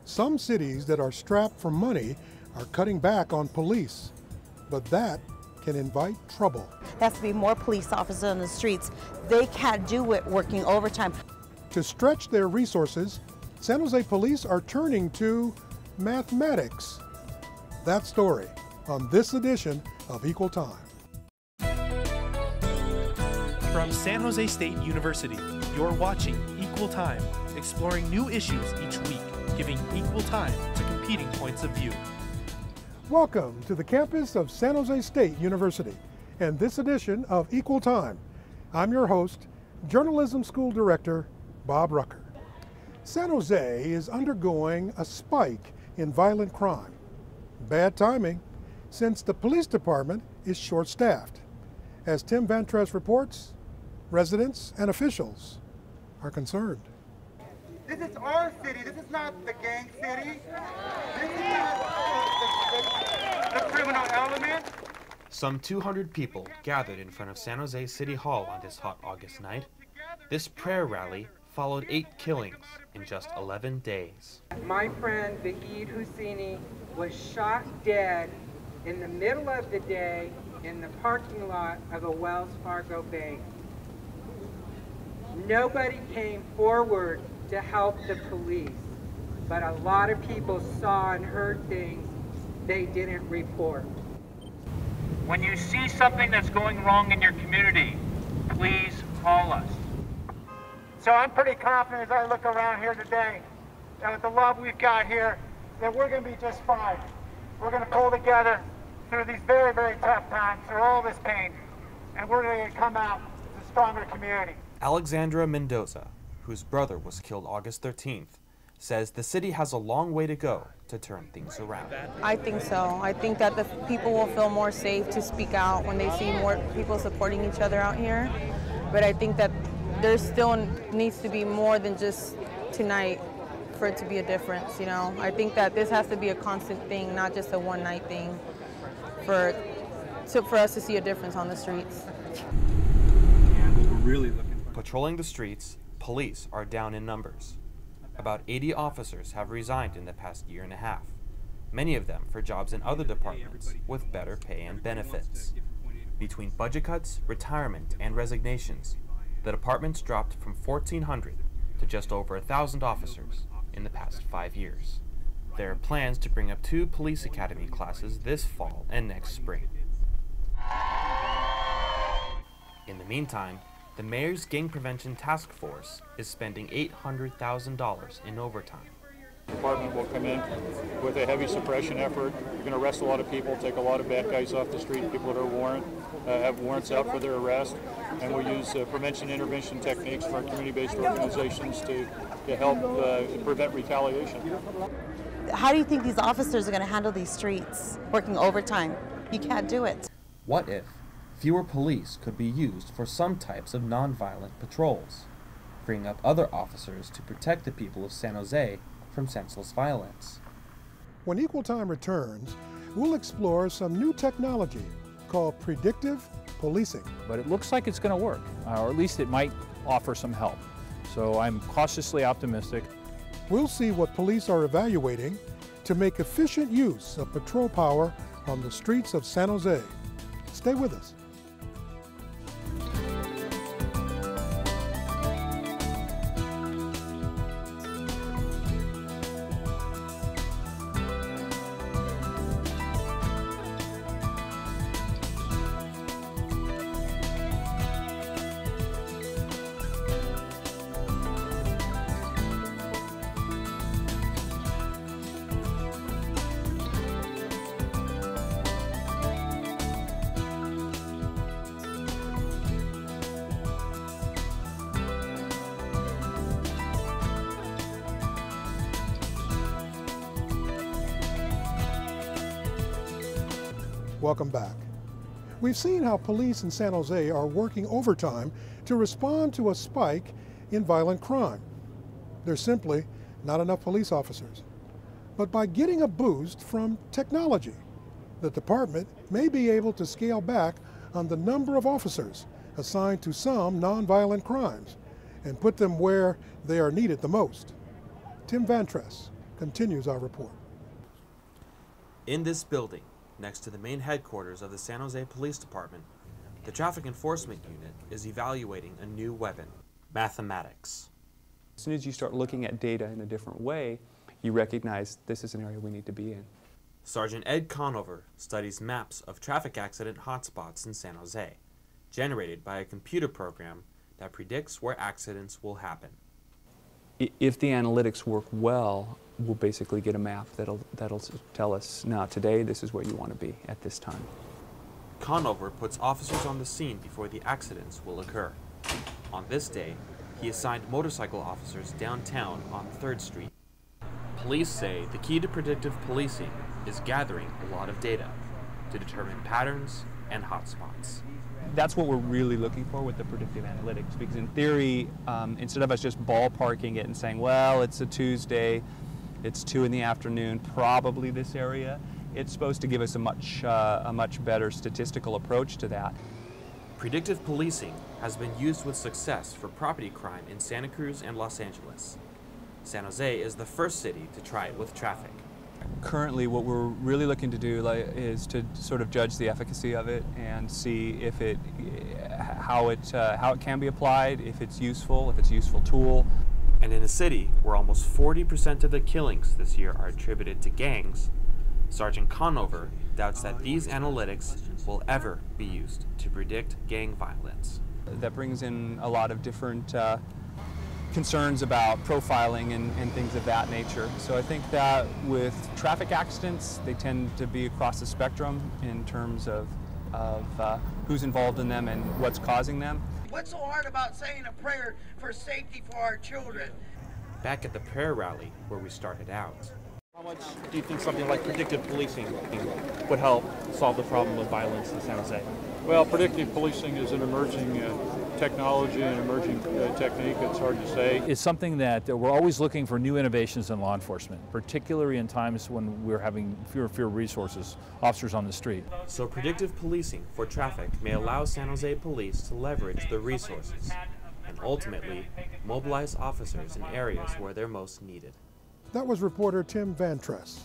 Some cities that are strapped for money are cutting back on police, but that can invite trouble. There has to be more police officers on the streets. They can't do it working overtime. To stretch their resources, San Jose police are turning to mathematics. That story on this edition of Equal Time. From San Jose State University, you're watching Equal Time, exploring new issues each week, giving equal time to competing points of view. Welcome to the campus of San Jose State University and this edition of Equal Time. I'm your host, Journalism School Director Bob Rucker. San Jose is undergoing a spike in violent crime. Bad timing, since the police department is short-staffed. As Tim Vantress reports, residents and officials are concerned. This is our city. This is not the gang city. This is not the criminal element. Some 200 people gathered in front of San Jose City Hall on this hot August night. This prayer rally followed 8 killings in just 11 days. My friend Vahid Husseini was shot dead in the middle of the day in the parking lot of a Wells Fargo bank. Nobody came forward to help the police, but a lot of people saw and heard things they didn't report. When you see something that's going wrong in your community, please call us. So I'm pretty confident as I look around here today that with the love we've got here, that we're going to be just fine. We're going to pull together through these very, very tough times, through all this pain, and we're going to come out as a stronger community. Alexandra Mendoza, whose brother was killed August 13th, says the city has a long way to go to turn things around. I think so. I think that the people will feel more safe to speak out when they see more people supporting each other out here. But I think that there still needs to be more than just tonight for it to be a difference, you know? I think that this has to be a constant thing, not just a one-night thing for us to see a difference on the streets. And what we're really looking for. Patrolling the streets, police are down in numbers. About 80 officers have resigned in the past year and a half, many of them for jobs in other departments with better pay and benefits. Between budget cuts, retirement, and resignations, the department's dropped from 1,400 to just over 1,000 officers in the past 5 years. There are plans to bring up 2 police academy classes this fall and next spring. In the meantime, the mayor's gang prevention task force is spending $800,000 in overtime. The department will come in with a heavy suppression effort. You're going to arrest a lot of people, take a lot of bad guys off the street, people that are have warrants out for their arrest, and we'll use prevention intervention techniques for our community-based organizations to help prevent retaliation. How do you think these officers are going to handle these streets working overtime? You can't do it. What if fewer police could be used for some types of nonviolent patrols, freeing up other officers to protect the people of San Jose from senseless violence? When Equal Time returns, we'll explore some new technology called Predictive Policing. But it looks like it's going to work, or at least it might offer some help. So I'm cautiously optimistic. We'll see what police are evaluating to make efficient use of patrol power on the streets of San Jose. Stay with us. Welcome back. We've seen how police in San Jose are working overtime to respond to a spike in violent crime. There's simply not enough police officers. But by getting a boost from technology, the department may be able to scale back on the number of officers assigned to some nonviolent crimes and put them where they are needed the most. Tim Vantress continues our report. In this building, next to the main headquarters of the San Jose Police Department, the Traffic Enforcement Unit is evaluating a new weapon, mathematics. As soon as you start looking at data in a different way, you recognize this is an area we need to be in. Sergeant Ed Conover studies maps of traffic accident hotspots in San Jose, generated by a computer program that predicts where accidents will happen. If the analytics work well, we'll basically get a map that'll tell us, now today this is where you want to be at this time. Conover puts officers on the scene before the accidents will occur. On this day, he assigned motorcycle officers downtown on 3rd Street. Police say the key to predictive policing is gathering a lot of data to determine patterns and hotspots. That's what we're really looking for with the predictive analytics, because in theory, instead of us just ballparking it and saying, well, it's a Tuesday, it's 2 in the afternoon, probably this area, it's supposed to give us a much better statistical approach to that. Predictive policing has been used with success for property crime in Santa Cruz and Los Angeles. San Jose is the first city to try it with traffic. Currently, what we're really looking to do is to sort of judge the efficacy of it and see if how it can be applied, if it's a useful tool. And in a city where almost 40% of the killings this year are attributed to gangs, Sergeant Conover doubts that these analytics will ever be used to predict gang violence. That brings in a lot of different concerns about profiling and things of that nature. So I think that with traffic accidents, they tend to be across the spectrum in terms of who's involved in them and what's causing them. What's so hard about saying a prayer for safety for our children? Back at the prayer rally where we started out. How much do you think something like predictive policing would help solve the problem of violence in San Jose? Well, predictive policing is an emerging technology and emerging technique. It's hard to say. It's something that we're always looking for new innovations in law enforcement, particularly in times when we're having fewer resources, officers on the street. So predictive policing for traffic may allow San Jose police to leverage the resources and ultimately mobilize officers in areas where they're most needed. That was reporter Tim Vantress.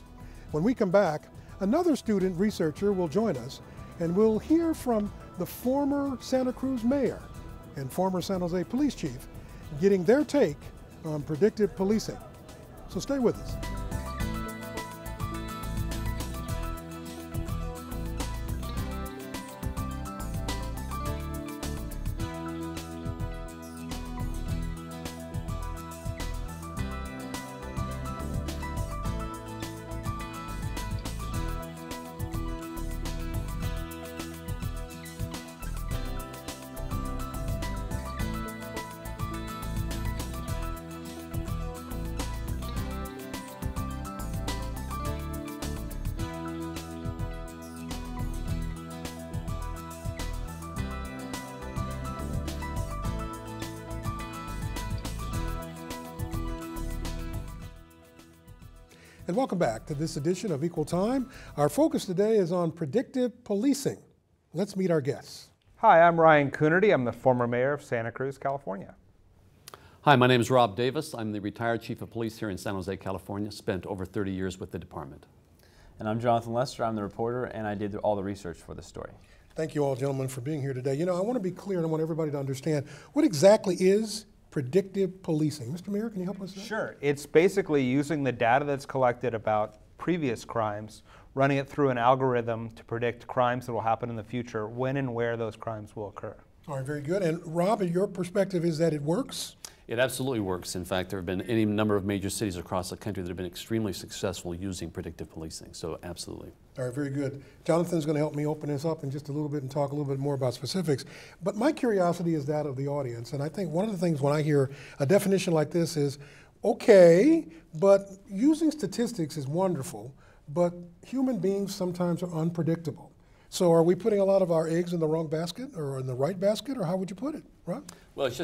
When we come back, another student researcher will join us, and we'll hear from the former Santa Cruz mayor and former San Jose police chief getting their take on predictive policing. So stay with us. And welcome back to this edition of Equal Time. Our focus today is on predictive policing. Let's meet our guests. Hi, I'm Ryan Coonerty. I'm the former mayor of Santa Cruz, California. Hi, my name is Rob Davis. I'm the retired chief of police here in San Jose, California. Spent over 30 years with the department. And I'm Jonathan Lester. I'm the reporter, and I did all the research for this story. Thank you all, gentlemen, for being here today. You know, I want to be clear and I want everybody to understand what exactly is predictive policing. Mr. Mayor, can you help us with that? Sure. It's basically using the data that's collected about previous crimes, running it through an algorithm to predict crimes that will happen in the future, when and where those crimes will occur. All right, very good. And Rob, your perspective is that it works? It absolutely works. In fact, there have been any number of major cities across the country that have been extremely successful using predictive policing, so absolutely. All right, very good. Jonathan's going to help me open this up in just a little bit and talk a little bit more about specifics. But my curiosity is that of the audience, and I think one of the things when I hear a definition like this is, okay, but using statistics is wonderful, but human beings sometimes are unpredictable. So are we putting a lot of our eggs in the wrong basket or in the right basket, or how would you put it, Rob? Well, it's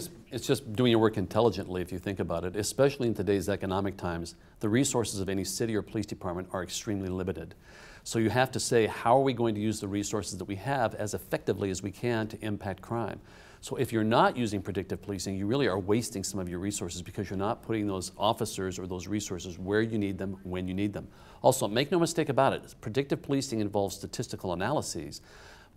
just doing your work intelligently if you think about it, especially in today's economic times. The resources of any city or police department are extremely limited. So you have to say, how are we going to use the resources that we have as effectively as we can to impact crime? So if you're not using predictive policing, you really are wasting some of your resources because you're not putting those officers or those resources where you need them, when you need them. Also, make no mistake about it, predictive policing involves statistical analyses,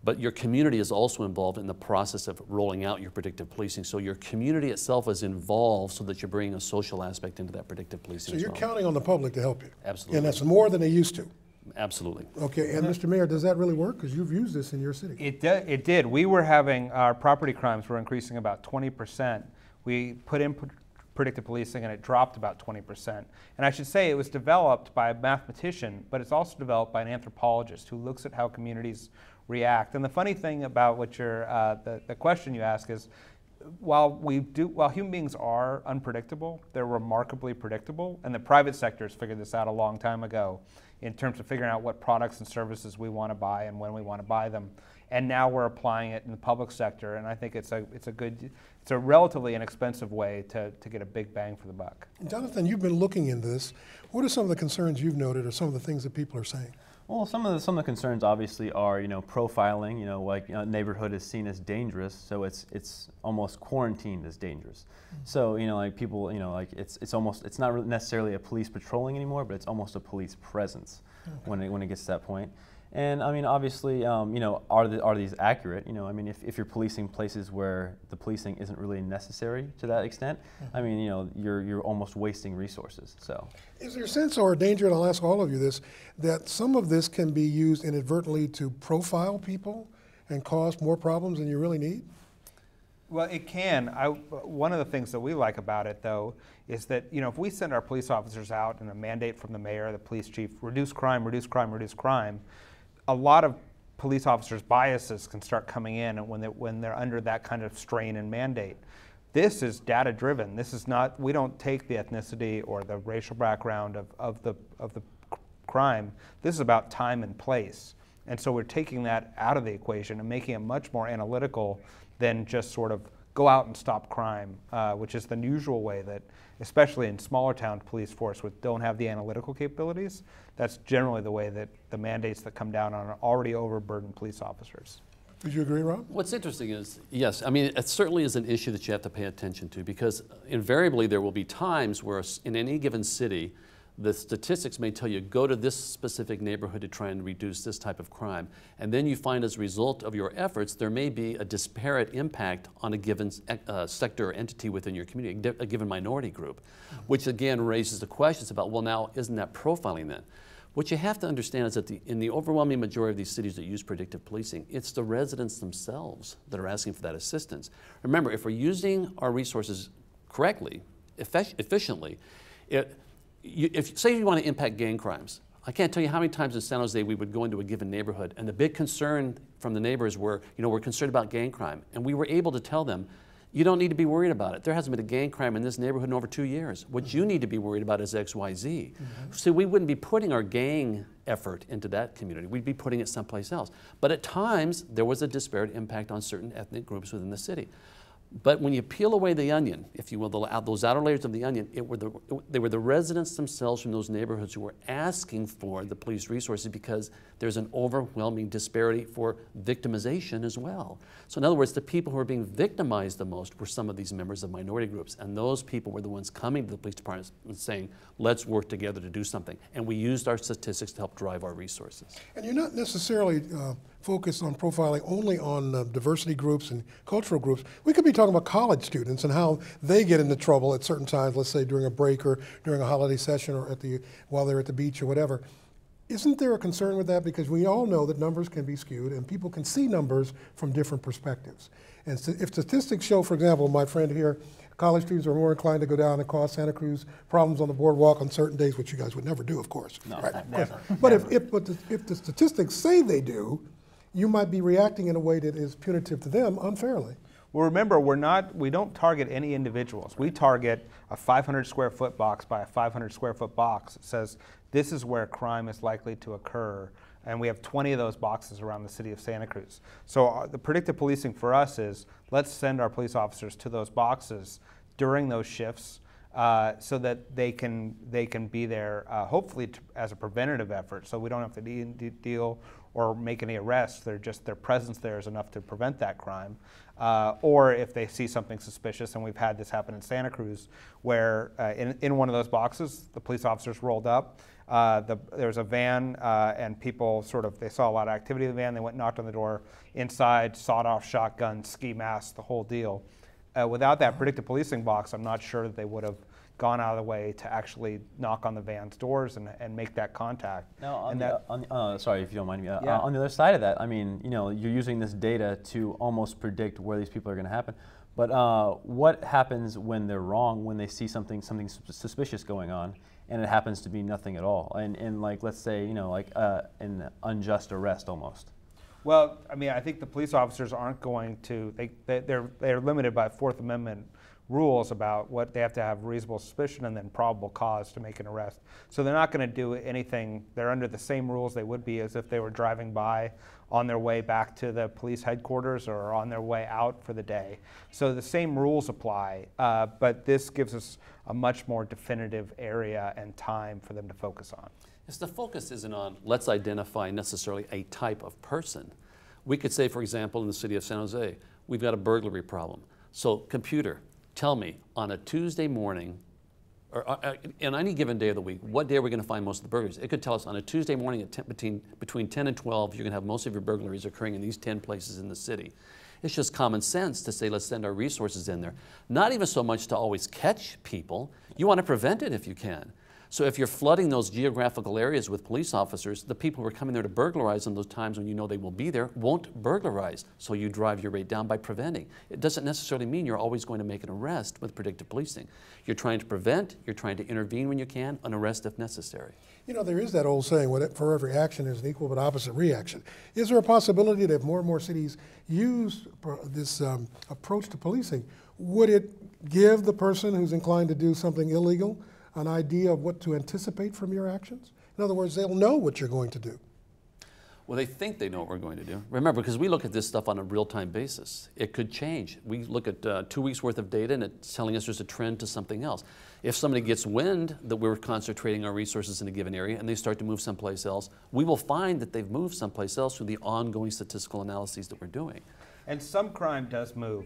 but your community is also involved in the process of rolling out your predictive policing. So your community itself is involved so that you're bringing a social aspect into that predictive policing. So you're counting on the public to help you. Absolutely. And that's more than they used to. Absolutely. Okay, and Mr. Mayor, does that really work? Because you've used this in your city. It did. We were having, our property crimes were increasing about 20%. We put in predictive policing and it dropped about 20%. And I should say it was developed by a mathematician, but it's also developed by an anthropologist who looks at how communities react. And the funny thing about what the question you ask is, while human beings are unpredictable, they're remarkably predictable, and the private sector has figured this out a long time ago in terms of figuring out what products and services we want to buy and when we want to buy them. And now we're applying it in the public sector, and I think it's a relatively inexpensive way to get a big bang for the buck. Jonathan, you've been looking into this. What are some of the concerns you've noted, or some of the things that people are saying? Well, some of the concerns obviously are, profiling. Neighborhood is seen as dangerous, so it's almost quarantined as dangerous. Mm-hmm. So people, it's not really necessarily a police patrolling anymore, but it's almost a police presence. Okay. when it gets to that point. And I mean, obviously, are these accurate? If you're policing places where the policing isn't really necessary to that extent, mm-hmm. I mean, you're almost wasting resources. So, is there a sense or a danger, and I'll ask all of you this, that some of this can be used inadvertently to profile people and cause more problems than you really need? Well, it can. One of the things that we like about it, though, is that if we send our police officers out and a mandate from the mayor, the police chief, reduce crime, reduce crime, reduce crime, a lot of police officers' biases can start coming in when they're under that kind of strain and mandate. This is data-driven. This is not. We don't take the ethnicity or the racial background of the crime. This is about time and place, and so we're taking that out of the equation and making it much more analytical than just sort of go out and stop crime, which is the usual way that, especially in smaller town police force which don't have the analytical capabilities, that's generally the way that the mandates that come down on already overburdened police officers. Would you agree, Rob? What's interesting is, yes, I mean, it certainly is an issue that you have to pay attention to, because invariably there will be times where in any given city, the statistics may tell you, go to this specific neighborhood to try and reduce this type of crime. And then you find as a result of your efforts, there may be a disparate impact on a given sector or entity within your community, a given minority group, which again raises the questions about, well, now, isn't that profiling then? What you have to understand is that in the overwhelming majority of these cities that use predictive policing, it's the residents themselves that are asking for that assistance. Remember, if we're using our resources correctly, efficiently, say you want to impact gang crimes, I can't tell you how many times in San Jose we would go into a given neighborhood and the big concern from the neighbors were, we're concerned about gang crime. And we were able to tell them, you don't need to be worried about it. There hasn't been a gang crime in this neighborhood in over 2 years. What you need to be worried about is X, Y, Z. Mm-hmm. So we wouldn't be putting our gang effort into that community. We'd be putting it someplace else. But at times, there was a disparate impact on certain ethnic groups within the city. But when you peel away the onion, if you will, those outer layers of the onion, they were the residents themselves from those neighborhoods who were asking for the police resources because there's an overwhelming disparity for victimization as well. So in other words, the people who were being victimized the most were some of these members of minority groups, and those people were the ones coming to the police department and saying, let's work together to do something. And we used our statistics to help drive our resources. And you're not necessarily focused on profiling only on diversity groups and cultural groups. We could be talking about college students and how they get into trouble at certain times, let's say during a break or during a holiday session or while they're at the beach or whatever. Isn't there a concern with that? Because we all know that numbers can be skewed and people can see numbers from different perspectives. And so if statistics show, for example, my friend here, college students are more inclined to go down and cause Santa Cruz problems on the boardwalk on certain days, which you guys would never do, of course. No, right? never. But if the statistics say they do, you might be reacting in a way that is punitive to them unfairly. Well, remember, we don't target any individuals. We target a 500 square foot box by a 500 square foot box. It says this is where crime is likely to occur, and we have 20 of those boxes around the city of Santa Cruz. So the predictive policing for us is, let's send our police officers to those boxes during those shifts so that they can be there hopefully as a preventative effort, so we don't have to deal or make any arrests. They're just, their presence there is enough to prevent that crime. Or if they see something suspicious, and we've had this happen in Santa Cruz, where in one of those boxes, the police officers rolled up. There was a van, and people they saw a lot of activity in the van. They went and knocked on the door. Inside, sawed-off shotgun, ski mask, the whole deal. Without that predictive policing box, I'm not sure that they would have gone out of the way to actually knock on the van's doors and make that contact. Now, sorry if you don't mind me. Yeah. On the other side of that, I mean, you're using this data to almost predict where these people are going to happen. But what happens when they're wrong, when they see something suspicious going on, and it happens to be nothing at all? And like, let's say, an unjust arrest almost. Well, I mean, I think the police officers aren't going to. They're limited by Fourth Amendment rules about what they have to have reasonable suspicion and then probable cause to make an arrest. So they're not going to do anything. They're under the same rules they would be as if they were driving by on their way back to the police headquarters or on their way out for the day. So the same rules apply, but this gives us a much more definitive area and time for them to focus on. Yes, the focus isn't on let's identify necessarily a type of person. We could say, for example, in the city of San Jose, we've got a burglary problem. So computer, tell me, on a Tuesday morning, or on any given day of the week, what day are we going to find most of the burglaries? It could tell us on a Tuesday morning at between 10 and 12, you're going to have most of your burglaries occurring in these 10 places in the city. It's just common sense to say, let's send our resources in there. Not even so much to always catch people. You want to prevent it if you can. So if you're flooding those geographical areas with police officers, the people who are coming there to burglarize in those times when you know they will be there won't burglarize. So you drive your rate down by preventing. It doesn't necessarily mean you're always going to make an arrest with predictive policing. You're trying to prevent, you're trying to intervene when you can, an arrest if necessary. You know, there is that old saying, for every action there's an equal but opposite reaction. Is there a possibility that if more and more cities use this approach to policing, would it give the person who's inclined to do something illegal an idea of what to anticipate from your actions? In other words, they'll know what you're going to do. Well, they think they know what we're going to do. Remember, because we look at this stuff on a real-time basis. It could change. We look at 2 weeks worth of data and it's telling us there's a trend to something else. If somebody gets wind that we're concentrating our resources in a given area and they start to move someplace else, we will find that they've moved someplace else through the ongoing statistical analyses that we're doing. And some crime does move.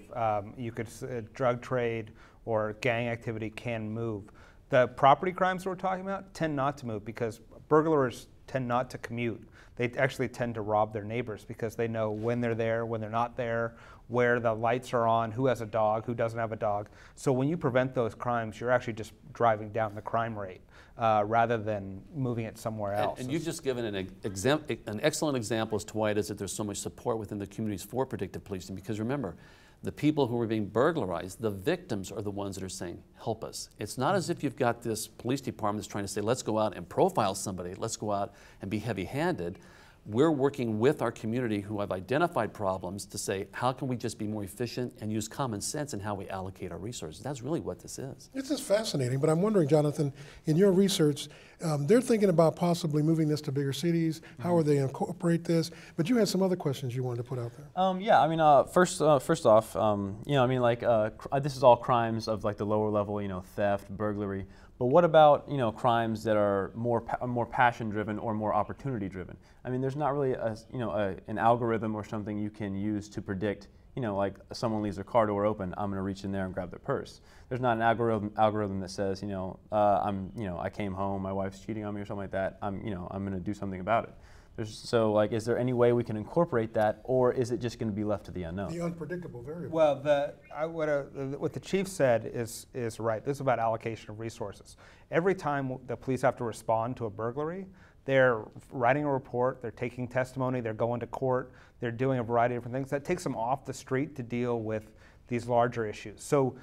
Drug trade or gang activity can move. The property crimes we're talking about tend not to move because burglars tend not to commute. They actually tend to rob their neighbors because they know when they're there, when they're not there, where the lights are on, who has a dog, who doesn't have a dog. So when you prevent those crimes, you're actually just driving down the crime rate rather than moving it somewhere else. And you've just given an excellent example as to why it is that there's so much support within the communities for predictive policing, because remember, the people who are being burglarized, the victims are the ones that are saying, help us. It's not as if you've got this police department that's trying to say, let's go out and profile somebody, let's go out and be heavy-handed. We're working with our community who have identified problems to say, how can we just be more efficient and use common sense in how we allocate our resources? That's really what this is. This is fascinating, but I'm wondering, Jonathan, in your research, they're thinking about possibly moving this to bigger cities. How are they incorporate this? But you had some other questions you wanted to put out there. Yeah, I mean, first off, this is all crimes of like the lower level, theft, burglary. But what about crimes that are more passion driven or more opportunity driven? I mean, there's not really an algorithm or something you can use to predict. Like someone leaves their car door open, I'm going to reach in there and grab their purse. There's not an algorithm that says I came home, my wife's cheating on me or something like that. I'm going to do something about it. Is there any way we can incorporate that, or is it just going to be left to the unknown? The unpredictable variable. Well, what the chief said is right. This is about allocation of resources. Every time the police have to respond to a burglary, they're writing a report, they're taking testimony, they're going to court, they're doing a variety of different things. That takes them off the street to deal with these larger issues. So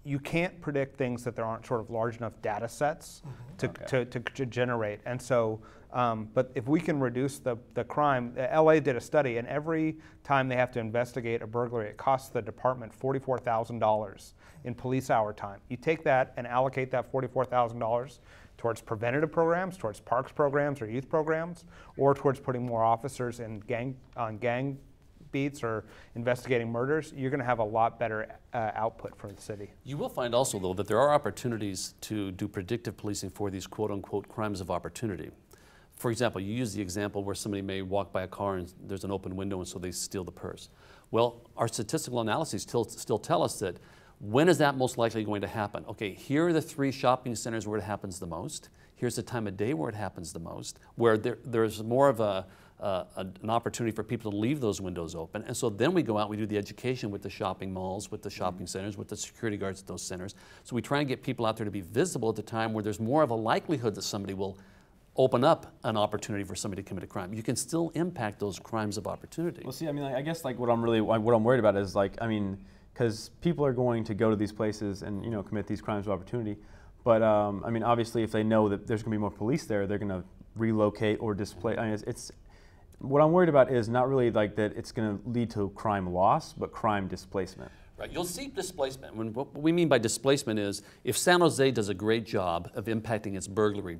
you can't predict things that there aren't sort of large enough data sets to generate. And so, but if we can reduce the crime, LA did a study, and every time they have to investigate a burglary, it costs the department $44,000 in police hour time. You take that and allocate that $44,000 towards preventative programs, towards parks programs or youth programs, or towards putting more officers in gang beats or investigating murders, you're going to have a lot better output from the city. You will find also, though, that there are opportunities to do predictive policing for these quote-unquote crimes of opportunity. For example, you use the example where somebody may walk by a car and there's an open window and so they steal the purse. Well, our statistical analyses still tell us that when is that most likely going to happen? Okay, here are the 3 shopping centers where it happens the most. Here's the time of day where it happens the most, where there's more of an opportunity for people to leave those windows open. And so then we go out and we do the education with the shopping malls, with the shopping centers, with the security guards at those centers. So we try and get people out there to be visible at the time where there's more of a likelihood that somebody will open up an opportunity for somebody to commit a crime. You can still impact those crimes of opportunity. Well, see, I mean, I guess like what I'm worried about is like, I mean, because people are going to go to these places and commit these crimes of opportunity. But I mean, obviously, if they know that there's going to be more police there, they're going to relocate or displace. I mean, it's what I'm worried about is not really like that it's going to lead to crime loss, but crime displacement. Right, you'll see displacement. What we mean by displacement is if San Jose does a great job of impacting its burglary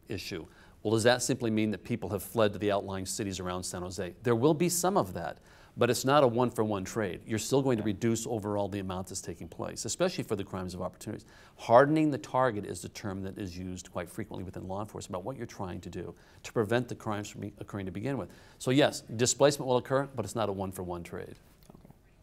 issue, well, does that simply mean that people have fled to the outlying cities around San Jose? There will be some of that. But it's not a one-for-one trade. You're still going to reduce overall the amount that's taking place, especially for the crimes of opportunities. Hardening the target is the term that is used quite frequently within law enforcement about what you're trying to do to prevent the crimes from occurring to begin with. So yes, displacement will occur, but it's not a one-for-one trade.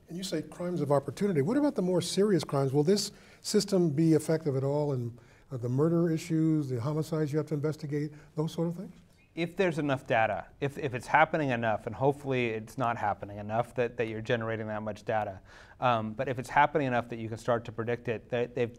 And you say crimes of opportunity. What about the more serious crimes? Will this system be effective at all in the murder issues, the homicides you have to investigate, those sort of things? If there's enough data, if it's happening enough, and hopefully it's not happening enough that you're generating that much data, but if it's happening enough that you can start to predict it,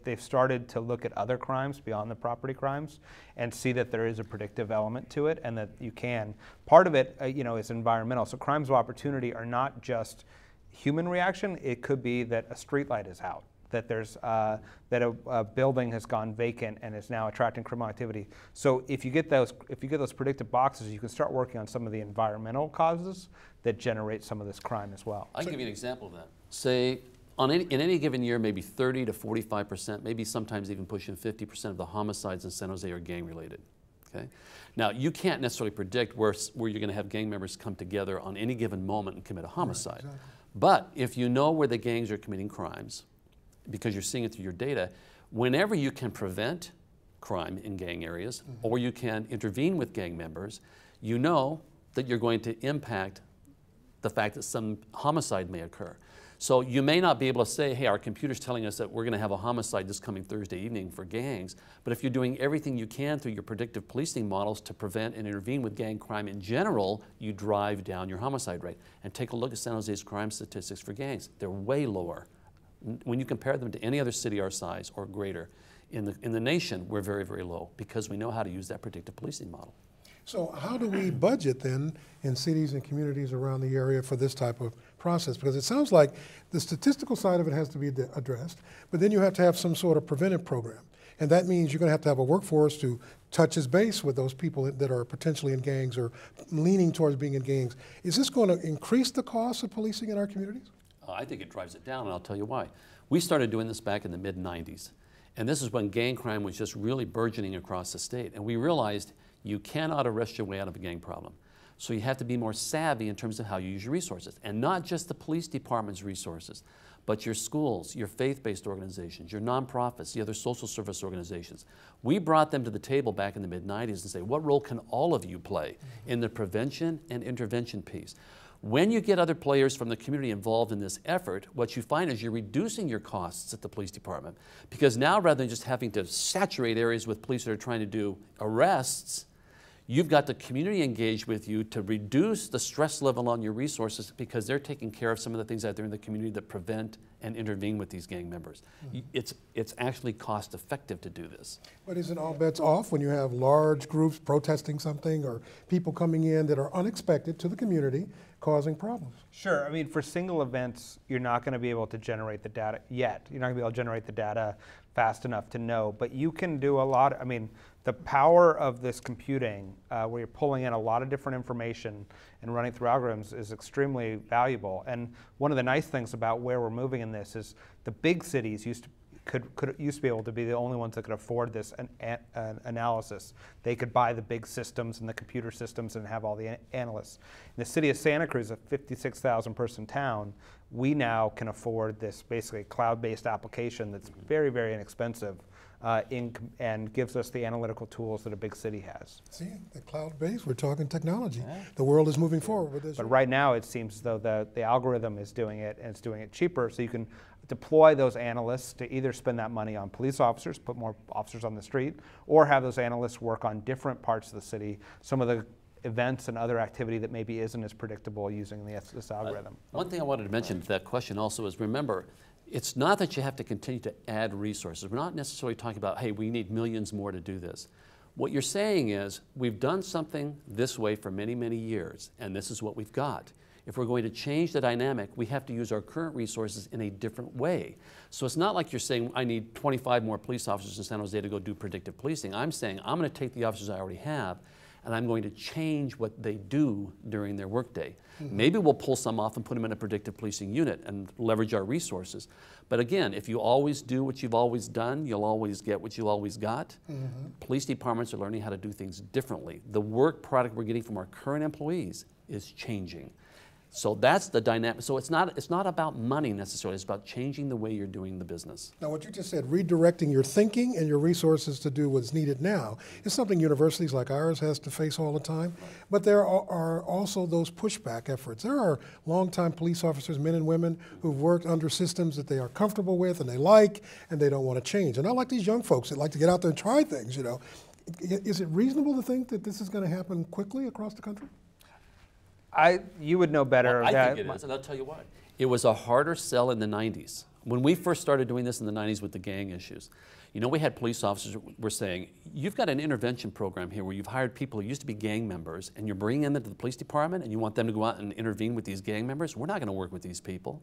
they've started to look at other crimes beyond the property crimes and see that there is a predictive element to it and that you can. Part of it is environmental. So crimes of opportunity are not just human reaction. It could be that a street light is out, that there's that a building has gone vacant and is now attracting criminal activity. So if you get those predictive boxes, you can start working on some of the environmental causes that generate some of this crime as well. I can give you an example of that. Say in any given year, maybe 30 to 45%, maybe sometimes even pushing 50% of the homicides in San Jose are gang related. Okay? Now you can't necessarily predict where you're going to have gang members come together on any given moment and commit a homicide. Right, exactly. But if you know where the gangs are committing crimes, because you're seeing it through your data, whenever you can prevent crime in gang areas or you can intervene with gang members, you know that you're going to impact the fact that some homicide may occur. So you may not be able to say, hey, our computer's telling us that we're going to have a homicide this coming Thursday evening for gangs, but if you're doing everything you can through your predictive policing models to prevent and intervene with gang crime in general, you drive down your homicide rate. And take a look at San Jose's crime statistics for gangs. They're way lower. When you compare them to any other city our size or greater in the nation, we're very, very low because we know how to use that predictive policing model. So how do we budget then in cities and communities around the area for this type of process? Because it sounds like the statistical side of it has to be addressed, but then you have to have some sort of preventive program. And that means you're going to have a workforce to touch his base with those people that are potentially in gangs or leaning towards being in gangs. Is this going to increase the cost of policing in our communities? I think it drives it down, and I'll tell you why. We started doing this back in the mid-90s, and this is when gang crime was just really burgeoning across the state. And we realized you cannot arrest your way out of a gang problem. So you have to be more savvy in terms of how you use your resources, and not just the police department's resources, but your schools, your faith-based organizations, your nonprofits, the other social service organizations. We brought them to the table back in the mid-90s and say, what role can all of you play in the prevention and intervention piece? When you get other players from the community involved in this effort, what you find is you're reducing your costs at the police department, because now rather than just having to saturate areas with police that are trying to do arrests, you've got the community engaged with you to reduce the stress level on your resources because they're taking care of some of the things out there in the community that prevent and intervene with these gang members. It's actually cost effective to do this. But isn't all bets off when you have large groups protesting something or people coming in that are unexpected to the community causing problems? Sure. I mean, for single events, you're not going to be able to generate the data yet. You're not going to be able to generate the data fast enough to know, but you can do a lot. I mean, the power of this computing, where you're pulling in a lot of different information and running through algorithms, is extremely valuable. And one of the nice things about where we're moving in this is the big cities used to be able to be the only ones that could afford this analysis. They could buy the big systems and the computer systems and have all the analysts. In the city of Santa Cruz, a 56,000 person town, we now can afford this basically cloud-based application that's very, very inexpensive and gives us the analytical tools that a big city has. See, the cloud-based, we're talking technology. Yeah. The world is moving forward with this. But right now it seems as though the algorithm is doing it, and it's doing it cheaper, so you can deploy those analysts to either spend that money on police officers, put more officers on the street, or have those analysts work on different parts of the city, some of the events and other activity that maybe isn't as predictable using this algorithm. One thing I wanted to mention to that question also is, remember, it's not that you have to continue to add resources. We're not necessarily talking about, hey, we need millions more to do this. What you're saying is, we've done something this way for many, many years, and this is what we've got. If we're going to change the dynamic, we have to use our current resources in a different way. So it's not like you're saying, I need 25 more police officers in San Jose to go do predictive policing. I'm saying, I'm going to take the officers I already have, and I'm going to change what they do during their workday. Mm-hmm. Maybe we'll pull some off and put them in a predictive policing unit and leverage our resources. But again, if you always do what you've always done, you'll always get what you always got. Mm-hmm. Police departments are learning how to do things differently. The work product we're getting from our current employees is changing. So that's the dynamic. So it's not about money necessarily. It's about changing the way you're doing the business. Now, what you just said, redirecting your thinking and your resources to do what's needed now, is something universities like ours has to face all the time. But there are also those pushback efforts. There are longtime police officers, men and women, who've worked under systems that they are comfortable with and they like, and they don't want to change. And I like these young folks that like to get out there and try things, you know. Is it reasonable to think that this is going to happen quickly across the country? You would know better. Well, I think it is, and I'll tell you what. It was a harder sell in the 90s. When we first started doing this in the 90s with the gang issues, you know, we had police officers who were saying, you've got an intervention program here where you've hired people who used to be gang members, and you're bringing them into the police department, and you want them to go out and intervene with these gang members. We're not going to work with these people.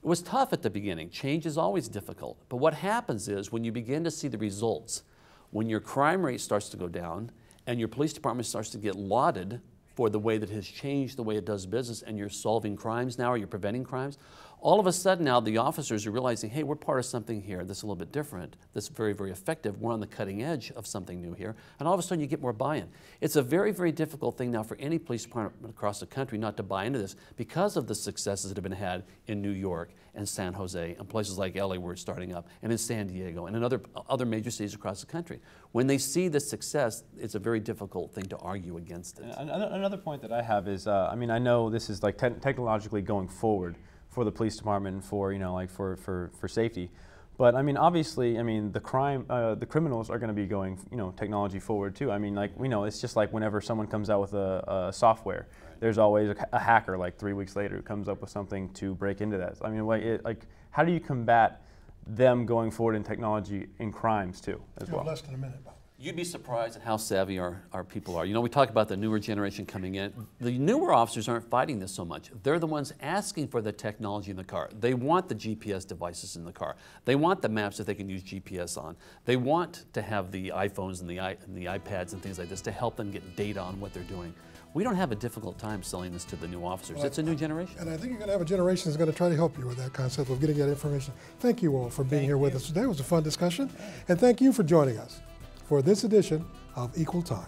It was tough at the beginning. Change is always difficult. But what happens is when you begin to see the results, when your crime rate starts to go down, and your police department starts to get lauded for the way that has changed the way it does business, and you're solving crimes now, or you're preventing crimes, all of a sudden now the officers are realizing, hey, we're part of something here that's a little bit different, that's very, very effective. We're on the cutting edge of something new here, and all of a sudden you get more buy-in. It's a very, very difficult thing now for any police department across the country not to buy into this because of the successes that have been had in New York and San Jose and places like LA where it's starting up, and in San Diego and in other major cities across the country. When they see the success, it's a very difficult thing to argue against it. Another point that I have is, I mean, I know this is like technologically going forward for the police department and for, you know, like for safety. But I mean, obviously, I mean, the criminals are going to be going, you know, technology forward too. I mean, like, we know, it's just like whenever someone comes out with a software, there's always a hacker like 3 weeks later who comes up with something to break into that. I mean, like, how do you combat them going forward in technology in crimes too, as well? Less than a minute. You'd be surprised at how savvy our people are. You know, we talk about the newer generation coming in. The newer officers aren't fighting this so much. They're the ones asking for the technology in the car. They want the GPS devices in the car. They want the maps that they can use GPS on. They want to have the iPhones and the iPads and things like this to help them get data on what they're doing. We don't have a difficult time selling this to the new officers. Well, it's a new generation. And I think you're going to have a generation that's going to try to help you with that concept of getting that information. Thank you all for being here with us today. It was a fun discussion. And thank you for joining us for this edition of Equal Time.